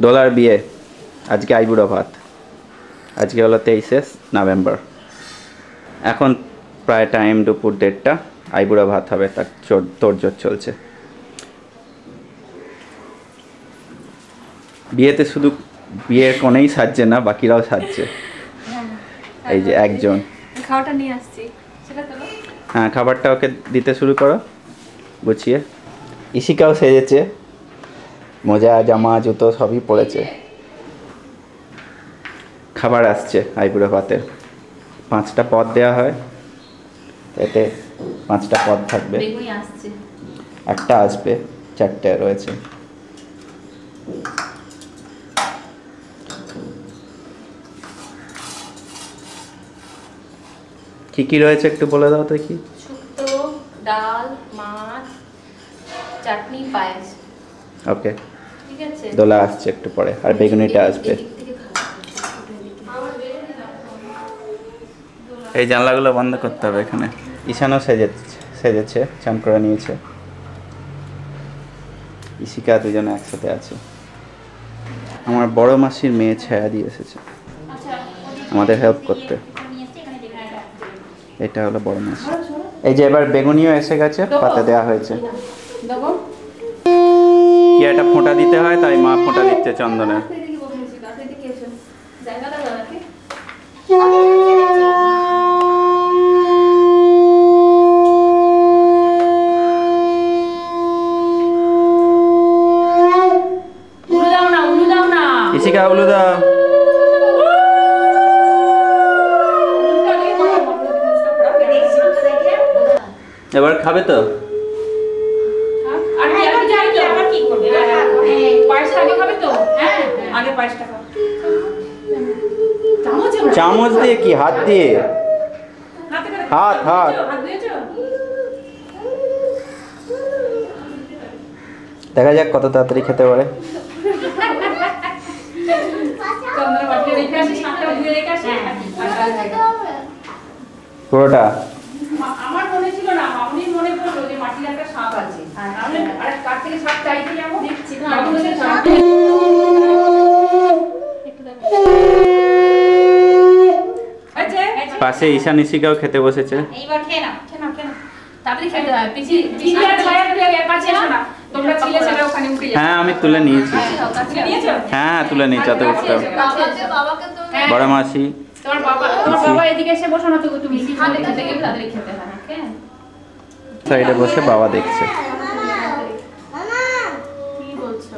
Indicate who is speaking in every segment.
Speaker 1: দোলার বিয়ে আজকে আইবুড়ো ভাত। আজকে হলো 23 নভেম্বর। এখন প্রায় টাইম দুপুর 1:30। আইবুড়ো ভাত হবে, তার তোড়জোড় চলছে। বিয়েতে শুধু বিয়ের কোণেই সাজছে না, বাকিরাও সাজছে। এই যে একজন
Speaker 2: খাওয়াটা নিয়ে আসছি, সেটা তোলো।
Speaker 1: হ্যাঁ, খাবারটা ওকে দিতে শুরু করো গুছিয়ে। ইশিকাও সেজেছে, মোজা জামা জুতো সবই পরেছে। খাবার আসছে আইবুড়ো ভাতের। 5টা পদ দেওয়া হয়, এতে 5টা পদ থাকবে। একটা আসবে, 4টে রয়েছে। কি কি রয়েছে একটু বলে দাও তো। কি
Speaker 2: শুক্তো, ডাল, মাছ, চাটনি, পায়েস।
Speaker 1: ওকে,
Speaker 2: ঠিক আছে।
Speaker 1: দোলা আসছে একটু পরে, আর বেগুনিটা আসবে। এই জানলাগুলো বন্ধ করতে হবে এখানে। ঈশানও সেজেছে, চান করে নিয়েছে। ইশিকা দুজনে একসাথে আছে। আমার বড় মাসির মেয়ে ছায়া দিয়ে এসেছে আমাদের হেল্প করতে। এটা হলো বড় মাসি। এই যে এবার বেগুনিও এসে গেছে, পাতে দেওয়া হয়েছে। কি একটা ফোঁটা দিতে হয়, তাই মা ফোঁটা দিচ্ছে চন্দনের। ইশিকা উলু দাও। এবার খাবে তো? চামচ দিয়ে কি হাত দিয়ে? হাত হাত। দেখা যাক কত তাড়াতাড়ি খেতে পারে। পুরোটা
Speaker 2: আমার মনে ছিল না, মামুনির মনে পড়লো যে মাটির একটা সাপ আছে। আর কার থেকে সাপ চাইতে যাবো, দেখছি না
Speaker 1: পাশে ঈশান ইশিকাও খেতে বসেছে।
Speaker 2: এইবার খেয়ে নাও, খেয়ে নাও, খেয়ে নাও। তাড়াতাড়ি খেতে হয়। পিছি আর ছায়া দিয়ে এর কাছে এসো না। তোমরা ছিলে সেটা ওখানে উঠে যাবে।
Speaker 1: হ্যাঁ, আমি তুলে নিয়েছি।
Speaker 2: নিয়েছো?
Speaker 1: হ্যাঁ, তুলে নিয়েছি। অত উঠতে
Speaker 2: বাবাকে তো
Speaker 1: বড় মাসি।
Speaker 2: তোমার বাবা এদিকে এসে বসো না তো, তুমি হাতে খেতে গেলে তাড়াতাড়ি খেতে হয়। ওকে,
Speaker 1: সাইডে বসে বাবা দেখছে।
Speaker 2: কি বলছো?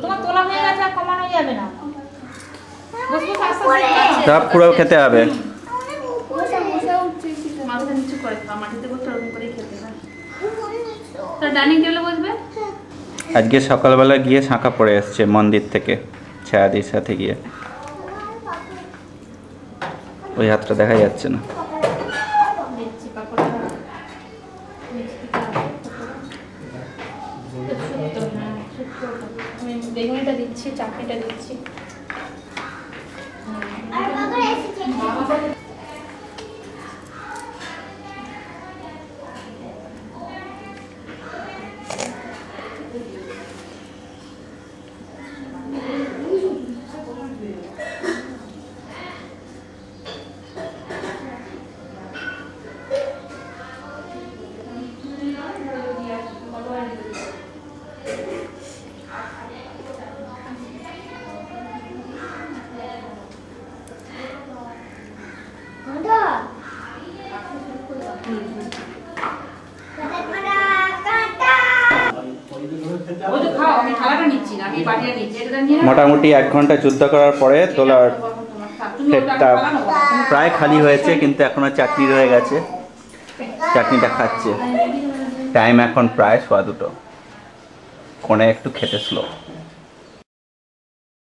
Speaker 2: তোমার তোলা হয়ে গেছে, আর কমানো যাবে না।
Speaker 1: সব পুরো খেতে হবে।
Speaker 2: মাথা নিচু করে খাও, মাটিতে বসে ওরকম করে খেতে হয়। ডাইনিং টেবিলে বসবে।
Speaker 1: আজকে সকালবেলা গিয়ে শাঁখা পড়ে এসছে মন্দির থেকে, ছায়াদির সাথে গিয়ে। ওই হাতটা দেখা যাচ্ছে না।
Speaker 2: বেগুনিটা দিচ্ছি, চাটনিটা দিচ্ছি।
Speaker 1: মোটামুটি 1 ঘন্টা যুদ্ধ করার পরে তোলার প্লেটটা প্রায় খালি হয়েছে, কিন্তু এখনো চাটনি রয়ে গেছে। চাটনিটা খাচ্ছে। টাইম এখন প্রায় 2:15। কোণে একটু খেতে স্লো।